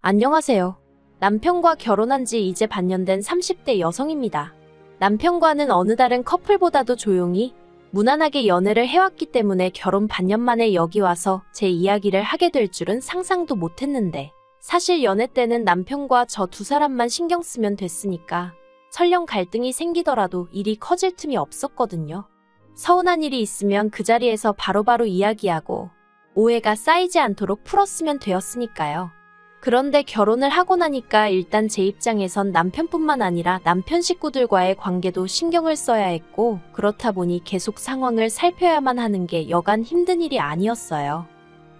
안녕하세요. 남편과 결혼한 지 이제 반년 된 30대 여성입니다. 남편과는 어느 다른 커플보다도 조용히, 무난하게 연애를 해왔기 때문에 결혼 반년 만에 여기 와서 제 이야기를 하게 될 줄은 상상도 못했는데, 사실 연애 때는 남편과 저 두 사람만 신경 쓰면 됐으니까 설령 갈등이 생기더라도 일이 커질 틈이 없었거든요. 서운한 일이 있으면 그 자리에서 바로바로 이야기하고 오해가 쌓이지 않도록 풀었으면 되었으니까요. 그런데 결혼을 하고 나니까 일단 제 입장에선 남편뿐만 아니라 남편 식구들과의 관계도 신경을 써야 했고, 그렇다 보니 계속 상황을 살펴야만 하는 게 여간 힘든 일이 아니었어요.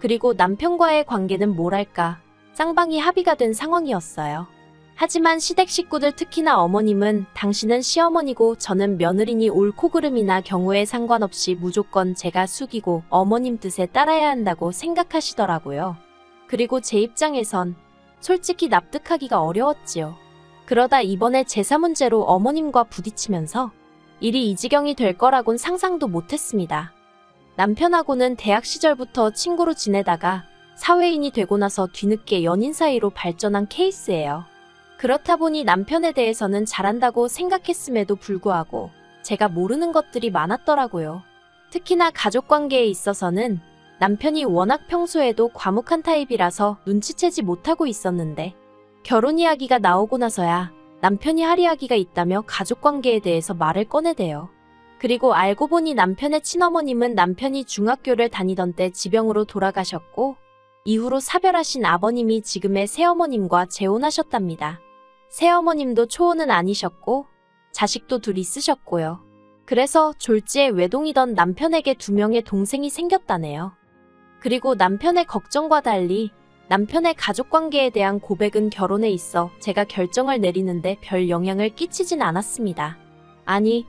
그리고 남편과의 관계는 뭐랄까, 쌍방이 합의가 된 상황이었어요. 하지만 시댁 식구들, 특히나 어머님은 당신은 시어머니고 저는 며느리니 옳고 그름이나 경우에 상관없이 무조건 제가 숙이고 어머님 뜻에 따라야 한다고 생각하시더라고요. 그리고 제 입장에선 솔직히 납득하기가 어려웠지요. 그러다 이번에 제사 문제로 어머님과 부딪히면서 일이 이 지경이 될 거라곤 상상도 못했습니다. 남편하고는 대학 시절부터 친구로 지내다가 사회인이 되고 나서 뒤늦게 연인 사이로 발전한 케이스예요. 그렇다 보니 남편에 대해서는 잘한다고 생각했음에도 불구하고 제가 모르는 것들이 많았더라고요. 특히나 가족관계에 있어서는 남편이 워낙 평소에도 과묵한 타입이라서 눈치채지 못하고 있었는데, 결혼 이야기가 나오고 나서야 남편이 할 이야기가 있다며 가족관계에 대해서 말을 꺼내대요. 그리고 알고 보니 남편의 친어머님은 남편이 중학교를 다니던 때 지병으로 돌아가셨고, 이후로 사별하신 아버님이 지금의 새어머님과 재혼하셨답니다. 새어머님도 초혼은 아니셨고 자식도 둘 있으셨고요. 그래서 졸지에 외동이던 남편에게 2명의 동생이 생겼다네요. 그리고 남편의 걱정과 달리 남편의 가족관계에 대한 고백은 결혼에 있어 제가 결정을 내리는데 별 영향을 끼치진 않았습니다. 아니,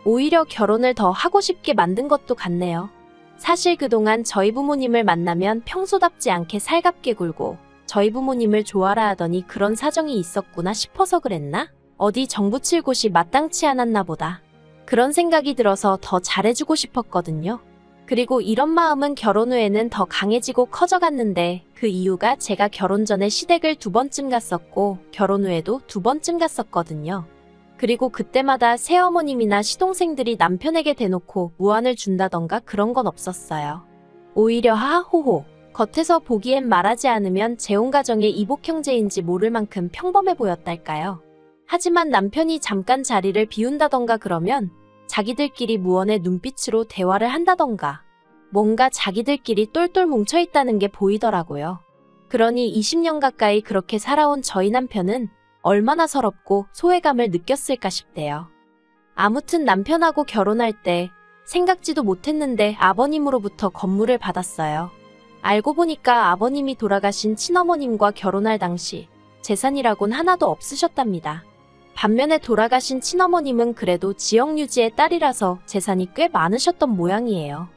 오히려 결혼을 더 하고 싶게 만든 것도 같네요. 사실 그동안 저희 부모님을 만나면 평소답지 않게 살갑게 굴고 저희 부모님을 좋아라 하더니 그런 사정이 있었구나 싶어서 그랬나? 어디 정붙일 곳이 마땅치 않았나 보다. 그런 생각이 들어서 더 잘해주고 싶었거든요. 그리고 이런 마음은 결혼 후에는 더 강해지고 커져갔는데, 그 이유가 제가 결혼 전에 시댁을 2번쯤 갔었고 결혼 후에도 2번쯤 갔었거든요. 그리고 그때마다 새어머님이나 시동생들이 남편에게 대놓고 무안을 준다던가 그런 건 없었어요. 오히려 하하호호, 겉에서 보기엔 말하지 않으면 재혼가정의 이복 형제인지 모를 만큼 평범해 보였달까요. 하지만 남편이 잠깐 자리를 비운다던가 그러면 자기들끼리 무언의 눈빛으로 대화를 한다던가 뭔가 자기들끼리 똘똘 뭉쳐있다는 게 보이더라고요. 그러니 20년 가까이 그렇게 살아온 저희 남편은 얼마나 서럽고 소외감을 느꼈을까 싶대요. 아무튼 남편하고 결혼할 때 생각지도 못했는데 아버님으로부터 건물을 받았어요. 알고 보니까 아버님이 돌아가신 친어머님과 결혼할 당시 재산이라곤 하나도 없으셨답니다. 반면에 돌아가신 친어머님은 그래도 지역 유지의 딸이라서 재산이 꽤 많으셨던 모양이에요.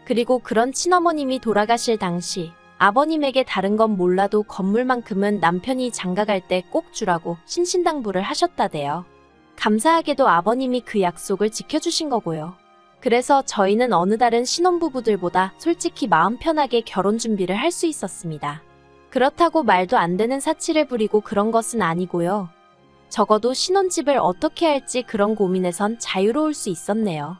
그리고 그런 친어머님이 돌아가실 당시 아버님에게 다른 건 몰라도 건물만큼은 남편이 장가갈 때 꼭 주라고 신신당부를 하셨다대요. 감사하게도 아버님이 그 약속을 지켜주신 거고요. 그래서 저희는 어느 다른 신혼부부들보다 솔직히 마음 편하게 결혼 준비를 할 수 있었습니다. 그렇다고 말도 안 되는 사치를 부리고 그런 것은 아니고요. 적어도 신혼집을 어떻게 할지 그런 고민에선 자유로울 수 있었네요.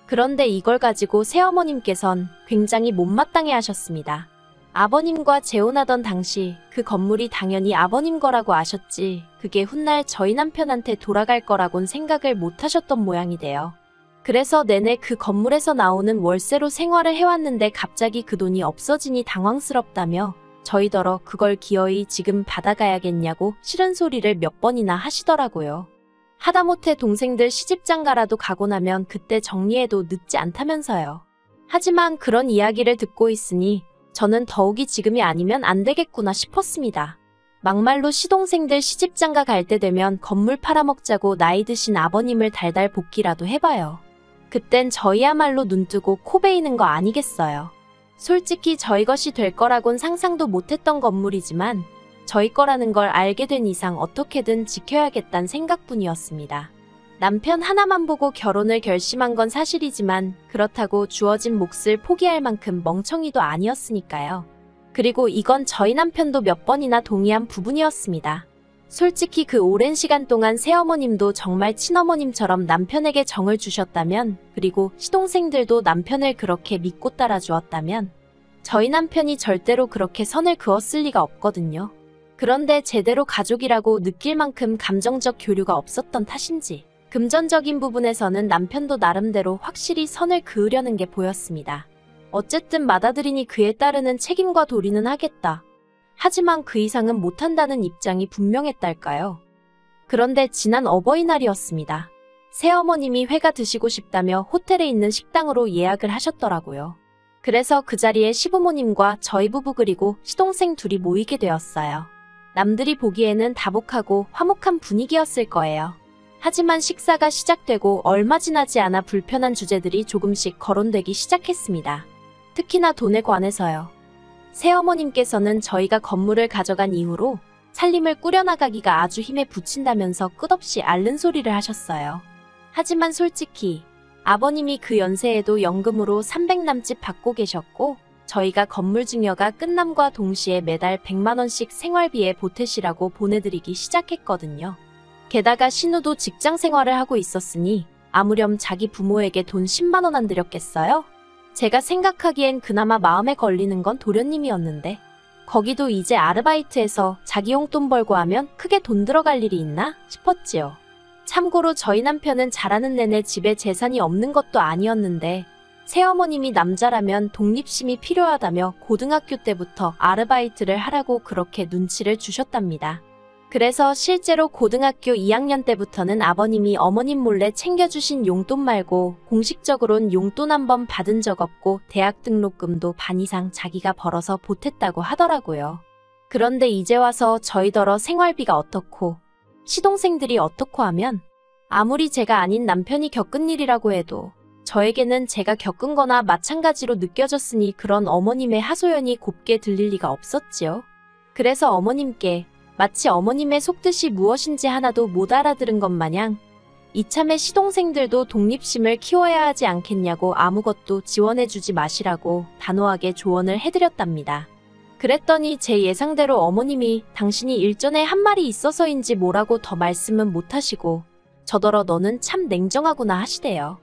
그런데 이걸 가지고 새어머님께선 굉장히 못마땅해 하셨습니다. 아버님과 재혼하던 당시 그 건물이 당연히 아버님 거라고 아셨지, 그게 훗날 저희 남편한테 돌아갈 거라곤 생각을 못 하셨던 모양이 돼요. 그래서 내내 그 건물에서 나오는 월세로 생활을 해왔는데 갑자기 그 돈이 없어지니 당황스럽다며 저희더러 그걸 기어이 지금 받아가야겠냐고 싫은 소리를 몇 번이나 하시더라고요. 하다못해 동생들 시집장가라도 가고 나면 그때 정리해도 늦지 않다면서요. 하지만 그런 이야기를 듣고 있으니 저는 더욱이 지금이 아니면 안 되겠구나 싶었습니다. 막말로 시동생들 시집장가 갈 때 되면 건물 팔아먹자고 나이 드신 아버님을 달달 볶기라도 해봐요. 그땐 저희야말로 눈뜨고 코 베이는 거 아니겠어요. 솔직히 저희 것이 될 거라곤 상상도 못했던 건물이지만 저희 거라는 걸 알게 된 이상 어떻게든 지켜야겠다는 생각뿐이었습니다. 남편 하나만 보고 결혼을 결심한 건 사실이지만 그렇다고 주어진 몫을 포기할 만큼 멍청이도 아니었으니까요. 그리고 이건 저희 남편도 몇 번이나 동의한 부분이었습니다. 솔직히 그 오랜 시간 동안 새어머님도 정말 친어머님처럼 남편에게 정을 주셨다면, 그리고 시동생들도 남편을 그렇게 믿고 따라주었다면 저희 남편이 절대로 그렇게 선을 그었을 리가 없거든요. 그런데 제대로 가족이라고 느낄 만큼 감정적 교류가 없었던 탓인지 금전적인 부분에서는 남편도 나름대로 확실히 선을 그으려는 게 보였습니다. 어쨌든 맏아들이니 그에 따르는 책임과 도리는 하겠다. 하지만 그 이상은 못한다는 입장이 분명했달까요. 그런데 지난 어버이날이었습니다. 새어머님이 회가 드시고 싶다며 호텔에 있는 식당으로 예약을 하셨더라고요. 그래서 그 자리에 시부모님과 저희 부부 그리고 시동생 둘이 모이게 되었어요. 남들이 보기에는 다복하고 화목한 분위기였을 거예요. 하지만 식사가 시작되고 얼마 지나지 않아 불편한 주제들이 조금씩 거론되기 시작했습니다. 특히나 돈에 관해서요. 새어머님께서는 저희가 건물을 가져간 이후로 살림을 꾸려나가기가 아주 힘에 부친다면서 끝없이 앓는 소리를 하셨어요. 하지만 솔직히 아버님이 그 연세에도 연금으로 300 남짓 받고 계셨고, 저희가 건물 증여가 끝남과 동시에 매달 100만 원씩 생활비에 보태시라고 보내드리기 시작했거든요. 게다가 신우도 직장 생활을 하고 있었으니 아무렴 자기 부모에게 돈 10만 원 안 드렸겠어요? 제가 생각하기엔 그나마 마음에 걸리는 건 도련님이었는데, 거기도 이제 아르바이트해서 자기 용돈 벌고 하면 크게 돈 들어갈 일이 있나 싶었지요. 참고로 저희 남편은 자라는 내내 집에 재산이 없는 것도 아니었는데, 새어머님이 남자라면 독립심이 필요하다며 고등학교 때부터 아르바이트를 하라고 그렇게 눈치를 주셨답니다. 그래서 실제로 고등학교 2학년 때부터는 아버님이 어머님 몰래 챙겨주신 용돈 말고 공식적으로는 용돈 한 번 받은 적 없고, 대학 등록금도 반 이상 자기가 벌어서 보탰다고 하더라고요. 그런데 이제 와서 저희더러 생활비가 어떻고 시동생들이 어떻고 하면, 아무리 제가 아닌 남편이 겪은 일이라고 해도 저에게는 제가 겪은 거나 마찬가지로 느껴졌으니 그런 어머님의 하소연이 곱게 들릴 리가 없었지요. 그래서 어머님께 마치 어머님의 속뜻이 무엇인지 하나도 못 알아들은 것 마냥 이참에 시동생들도 독립심을 키워야 하지 않겠냐고 아무것도 지원해주지 마시라고 단호하게 조언을 해드렸답니다. 그랬더니 제 예상대로 어머님이 당신이 일전에 한 말이 있어서인지 뭐라고 더 말씀은 못하시고 저더러 너는 참 냉정하구나 하시대요.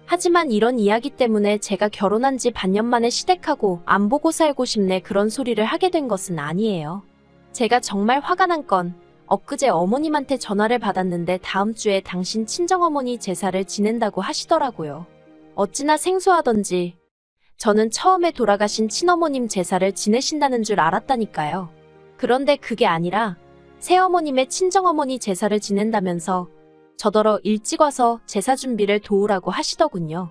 하지만 이런 이야기 때문에 제가 결혼한 지 반년 만에 시댁하고 안 보고 살고 싶네 그런 소리를 하게 된 것은 아니에요. 제가 정말 화가 난 건 엊그제 어머님한테 전화를 받았는데 다음 주에 당신 친정어머니 제사를 지낸다고 하시더라고요. 어찌나 생소하던지 저는 처음에 돌아가신 친어머님 제사를 지내신다는 줄 알았다니까요. 그런데 그게 아니라 새어머님의 친정어머니 제사를 지낸다면서 저더러 일찍 와서 제사 준비를 도우라고 하시더군요.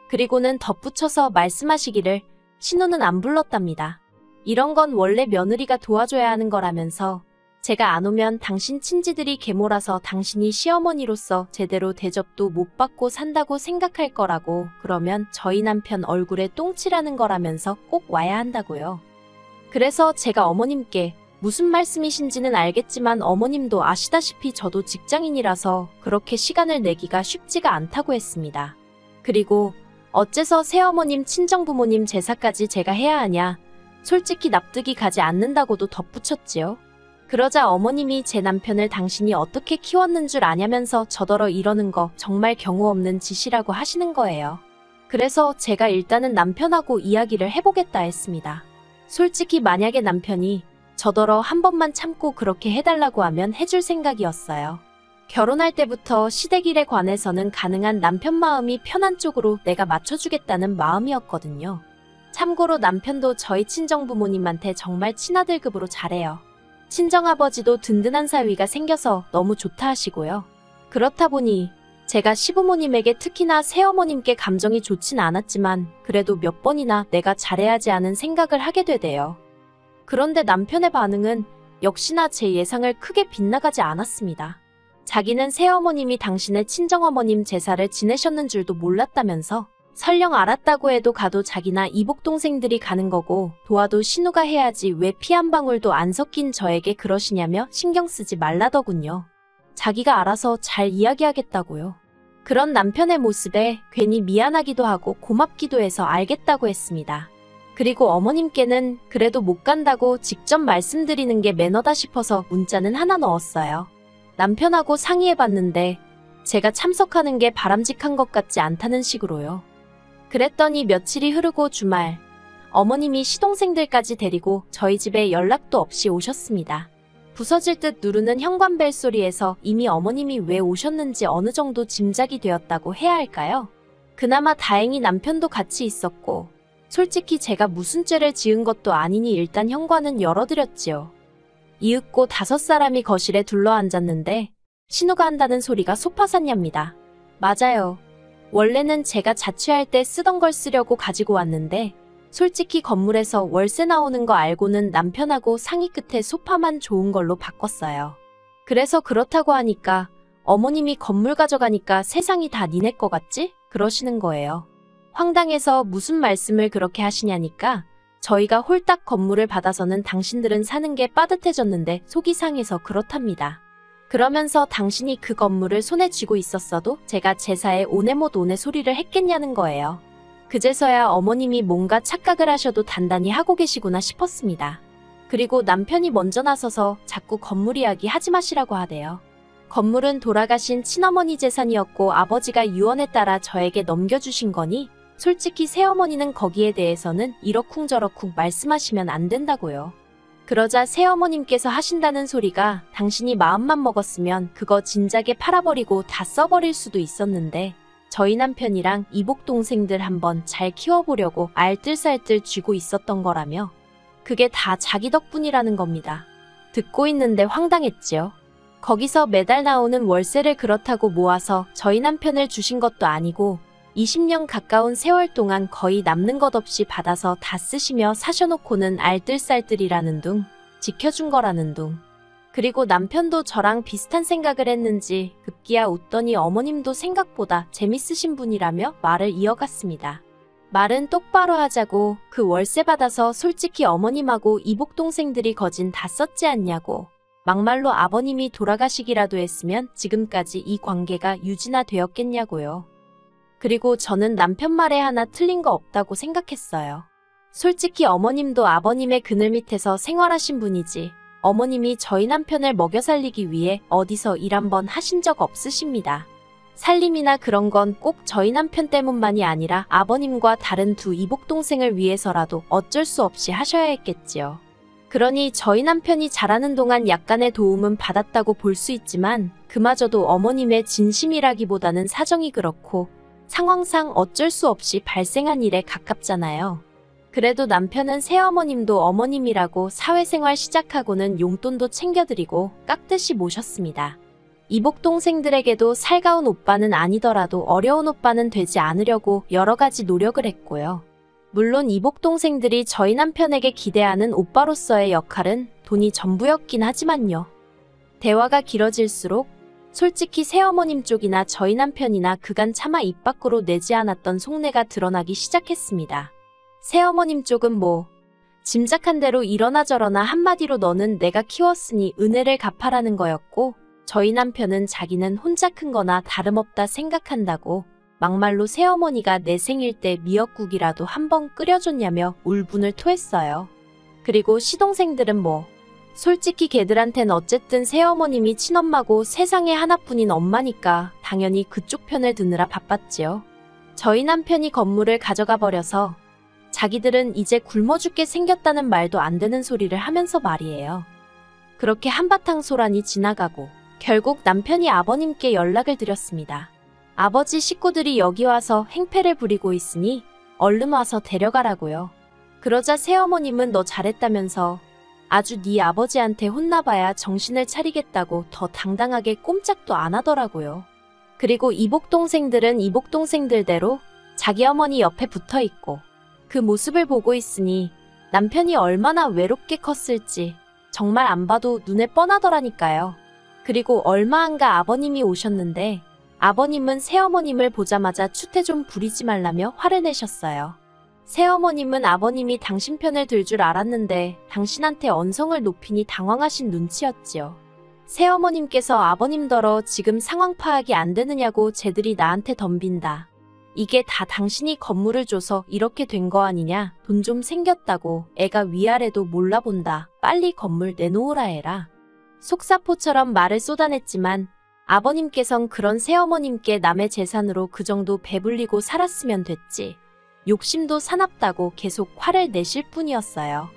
그리고는 덧붙여서 말씀하시기를 신우는 안 불렀답니다. 이런 건 원래 며느리가 도와줘야 하는 거라면서 제가 안 오면 당신 친지들이 계몰아서 당신이 시어머니로서 제대로 대접도 못 받고 산다고 생각할 거라고, 그러면 저희 남편 얼굴에 똥칠하는 거라면서 꼭 와야 한다고요. 그래서 제가 어머님께 무슨 말씀이신지는 알겠지만 어머님도 아시다시피 저도 직장인이라서 그렇게 시간을 내기가 쉽지가 않다고 했습니다. 그리고 어째서 새어머님 친정부모님 제사까지 제가 해야 하냐, 솔직히 납득이 가지 않는다고도 덧붙였지요. 그러자 어머님이 제 남편을 당신이 어떻게 키웠는 줄 아냐면서 저더러 이러는 거 정말 경우 없는 짓이라고 하시는 거예요. 그래서 제가 일단은 남편하고 이야기를 해보겠다 했습니다. 솔직히 만약에 남편이 저더러 한 번만 참고 그렇게 해달라고 하면 해줄 생각이었어요. 결혼할 때부터 시댁일에 관해서는 가능한 남편 마음이 편한 쪽으로 내가 맞춰주겠다는 마음이었거든요. 참고로 남편도 저희 친정부모님한테 정말 친아들급으로 잘해요. 친정아버지도 든든한 사위가 생겨서 너무 좋다 하시고요. 그렇다 보니 제가 시부모님에게 특히나 새어머님께 감정이 좋진 않았지만 그래도 몇 번이나 내가 잘해야지 하는 생각을 하게 되대요. 그런데 남편의 반응은 역시나 제 예상을 크게 빗나가지 않았습니다. 자기는 새어머님이 당신의 친정어머님 제사를 지내셨는 줄도 몰랐다면서, 설령 알았다고 해도 가도 자기나 이복동생들이 가는 거고 도와도 신우가 해야지 왜 피 한 방울도 안 섞인 저에게 그러시냐며 신경 쓰지 말라더군요. 자기가 알아서 잘 이야기하겠다고요. 그런 남편의 모습에 괜히 미안하기도 하고 고맙기도 해서 알겠다고 했습니다. 그리고 어머님께는 그래도 못 간다고 직접 말씀드리는 게 매너다 싶어서 문자는 하나 넣었어요. 남편하고 상의해봤는데 제가 참석하는 게 바람직한 것 같지 않다는 식으로요. 그랬더니 며칠이 흐르고 주말 어머님이 시동생들까지 데리고 저희 집에 연락도 없이 오셨습니다. 부서질 듯 누르는 현관벨 소리에서 이미 어머님이 왜 오셨는지 어느 정도 짐작이 되었다고 해야 할까요? 그나마 다행히 남편도 같이 있었고 솔직히 제가 무슨 죄를 지은 것도 아니니 일단 현관은 열어드렸지요. 이윽고 5사람이 거실에 둘러앉았는데 신우가 한다는 소리가 소파샀냐입니다. 맞아요. 원래는 제가 자취할 때 쓰던 걸 쓰려고 가지고 왔는데 솔직히 건물에서 월세 나오는 거 알고는 남편하고 상의 끝에 소파만 좋은 걸로 바꿨어요. 그래서 그렇다고 하니까 어머님이 건물 가져가니까 세상이 다 니네 거 같지? 그러시는 거예요. 황당해서 무슨 말씀을 그렇게 하시냐니까 저희가 홀딱 건물을 받아서는 당신들은 사는 게 빠듯해졌는데 속이 상해서 그렇답니다. 그러면서 당신이 그 건물을 손에 쥐고 있었어도 제가 제사에 오네못 오네 소리를 했겠냐는 거예요. 그제서야 어머님이 뭔가 착각을 하셔도 단단히 하고 계시구나 싶었습니다. 그리고 남편이 먼저 나서서 자꾸 건물 이야기 하지 마시라고 하대요. 건물은 돌아가신 친어머니 재산이었고 아버지가 유언에 따라 저에게 넘겨주신 거니 솔직히 새어머니는 거기에 대해서는 이러쿵저러쿵 말씀하시면 안 된다고요. 그러자 새어머님께서 하신다는 소리가 당신이 마음만 먹었으면 그거 진작에 팔아버리고 다 써버릴 수도 있었는데 저희 남편이랑 이복 동생들 한번 잘 키워보려고 알뜰살뜰 쥐고 있었던 거라며 그게 다 자기 덕분이라는 겁니다. 듣고 있는데 황당했지요. 거기서 매달 나오는 월세를 그렇다고 모아서 저희 남편을 주신 것도 아니고 20년 가까운 세월 동안 거의 남는 것 없이 받아서 다 쓰시며 사셔놓고는 알뜰살뜰이라는 둥, 지켜준 거라는 둥. 그리고 남편도 저랑 비슷한 생각을 했는지 급기야 웃더니 어머님도 생각보다 재밌으신 분이라며 말을 이어갔습니다. 말은 똑바로 하자고 그 월세 받아서 솔직히 어머님하고 이복 동생들이 거진 다 썼지 않냐고. 막말로 아버님이 돌아가시기라도 했으면 지금까지 이 관계가 유지나 되었겠냐고요. 그리고 저는 남편 말에 하나 틀린 거 없다고 생각했어요. 솔직히 어머님도 아버님의 그늘 밑에서 생활하신 분이지 어머님이 저희 남편을 먹여 살리기 위해 어디서 일 한번 하신 적 없으십니다. 살림이나 그런 건 꼭 저희 남편 때문만이 아니라 아버님과 다른 두 이복 동생을 위해서라도 어쩔 수 없이 하셔야 했겠지요. 그러니 저희 남편이 자라는 동안 약간의 도움은 받았다고 볼 수 있지만 그마저도 어머님의 진심이라기보다는 사정이 그렇고 상황상 어쩔 수 없이 발생한 일에 가깝잖아요. 그래도 남편은 새어머님도 어머님이라고 사회생활 시작하고는 용돈도 챙겨드리고 깍듯이 모셨습니다. 이복 동생들에게도 살가운 오빠는 아니더라도 어려운 오빠는 되지 않으려고 여러 가지 노력을 했고요. 물론 이복 동생들이 저희 남편에게 기대하는 오빠로서의 역할은 돈이 전부였긴 하지만요. 대화가 길어질수록 솔직히 새어머님 쪽이나 저희 남편이나 그간 차마 입 밖으로 내지 않았던 속내가 드러나기 시작했습니다. 새어머님 쪽은 뭐 짐작한 대로 이러나 저러나 한마디로 너는 내가 키웠으니 은혜를 갚아라는 거였고 저희 남편은 자기는 혼자 큰 거나 다름없다 생각한다고 막말로 새어머니가 내 생일 때 미역국이라도 한번 끓여줬냐며 울분을 토했어요. 그리고 시동생들은 뭐 솔직히 걔들한텐 어쨌든 새어머님이 친엄마고 세상에 하나뿐인 엄마니까 당연히 그쪽 편을 드느라 바빴지요. 저희 남편이 건물을 가져가 버려서 자기들은 이제 굶어 죽게 생겼다는 말도 안 되는 소리를 하면서 말이에요. 그렇게 한바탕 소란이 지나가고 결국 남편이 아버님께 연락을 드렸습니다. 아버지 식구들이 여기 와서 행패를 부리고 있으니 얼른 와서 데려가라고요. 그러자 새어머님은 너 잘했다면서 아주 네 아버지한테 혼나봐야 정신을 차리겠다고 더 당당하게 꼼짝도 안 하더라고요. 그리고 이복 동생들은 이복 동생들대로 자기 어머니 옆에 붙어 있고 그 모습을 보고 있으니 남편이 얼마나 외롭게 컸을지 정말 안 봐도 눈에 뻔하더라니까요. 그리고 얼마 안가 아버님이 오셨는데 아버님은 새어머님을 보자마자 추태 좀 부리지 말라며 화를 내셨어요. 새어머님은 아버님이 당신 편을 들 줄 알았는데 당신한테 언성을 높이니 당황하신 눈치였지요. 새어머님께서 아버님더러 지금 상황 파악이 안 되느냐고 쟤들이 나한테 덤빈다. 이게 다 당신이 건물을 줘서 이렇게 된 거 아니냐? 돈 좀 생겼다고 애가 위아래도 몰라본다. 빨리 건물 내놓으라 해라. 속사포처럼 말을 쏟아냈지만 아버님께선 그런 새어머님께 남의 재산으로 그 정도 배불리고 살았으면 됐지. 욕심도 사납다고 계속 화를 내실 뿐이었어요.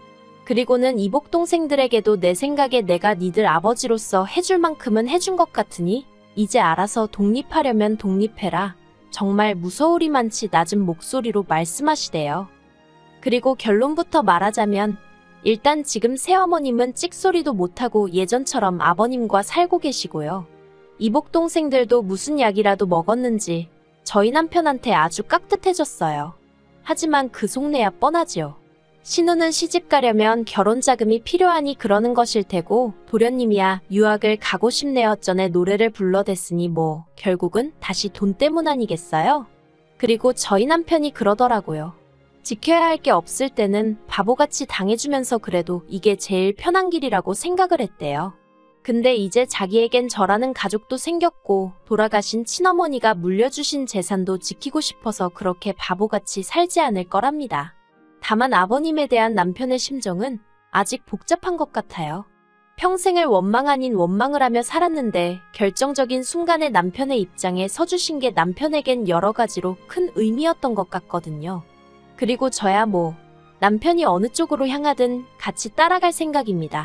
그리고는 이복 동생들에게도 내 생각에 내가 니들 아버지로서 해줄 만큼은 해준 것 같으니 이제 알아서 독립하려면 독립해라. 정말 무서우리만치 낮은 목소리로 말씀하시대요. 그리고 결론부터 말하자면 일단 지금 새어머님은 찍소리도 못하고 예전처럼 아버님과 살고 계시고요. 이복 동생들도 무슨 약이라도 먹었는지 저희 남편한테 아주 깍듯해졌어요. 하지만 그 속내야 뻔하지요. 신우는 시집 가려면 결혼 자금이 필요하니 그러는 것일 테고 도련님이야 유학을 가고 싶네요 전에 노래를 불러댔으니 뭐 결국은 다시 돈 때문 아니겠어요? 그리고 저희 남편이 그러더라고요. 지켜야 할 게 없을 때는 바보같이 당해주면서 그래도 이게 제일 편한 길이라고 생각을 했대요. 근데 이제 자기에겐 저라는 가족도 생겼고 돌아가신 친어머니가 물려주신 재산도 지키고 싶어서 그렇게 바보같이 살지 않을 거랍니다. 다만 아버님에 대한 남편의 심정은 아직 복잡한 것 같아요. 평생을 원망 아닌 원망을 하며 살았는데 결정적인 순간에 남편의 입장에 서주신 게 남편에겐 여러 가지로 큰 의미였던 것 같거든요. 그리고 저야 뭐 남편이 어느 쪽으로 향하든 같이 따라갈 생각입니다.